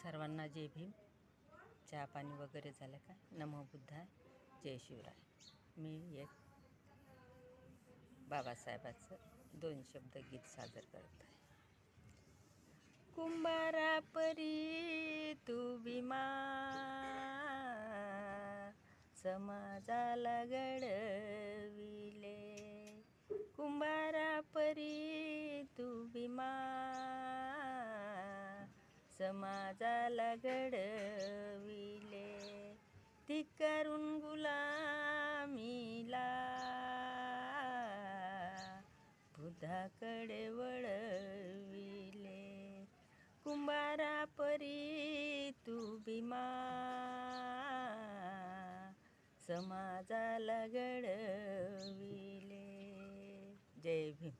सर्वांना जय भीम. चहा पाणी वगैरे झालं का? नमो बुद्धाय. जय शिवराय. मी एक बाबासाहेबाचं 2 शब्द गीत सादर करत आहे. कुंभारा परी तू भीमा, समाजाला घडविले. कुंभारा परी तू भीमा, समाजाला घडविले. धिक्कारून गुलामीला बुद्धाकडे वळविले. कुंभारा परी तू भीमा, समाजाला घडविले. जय भीम.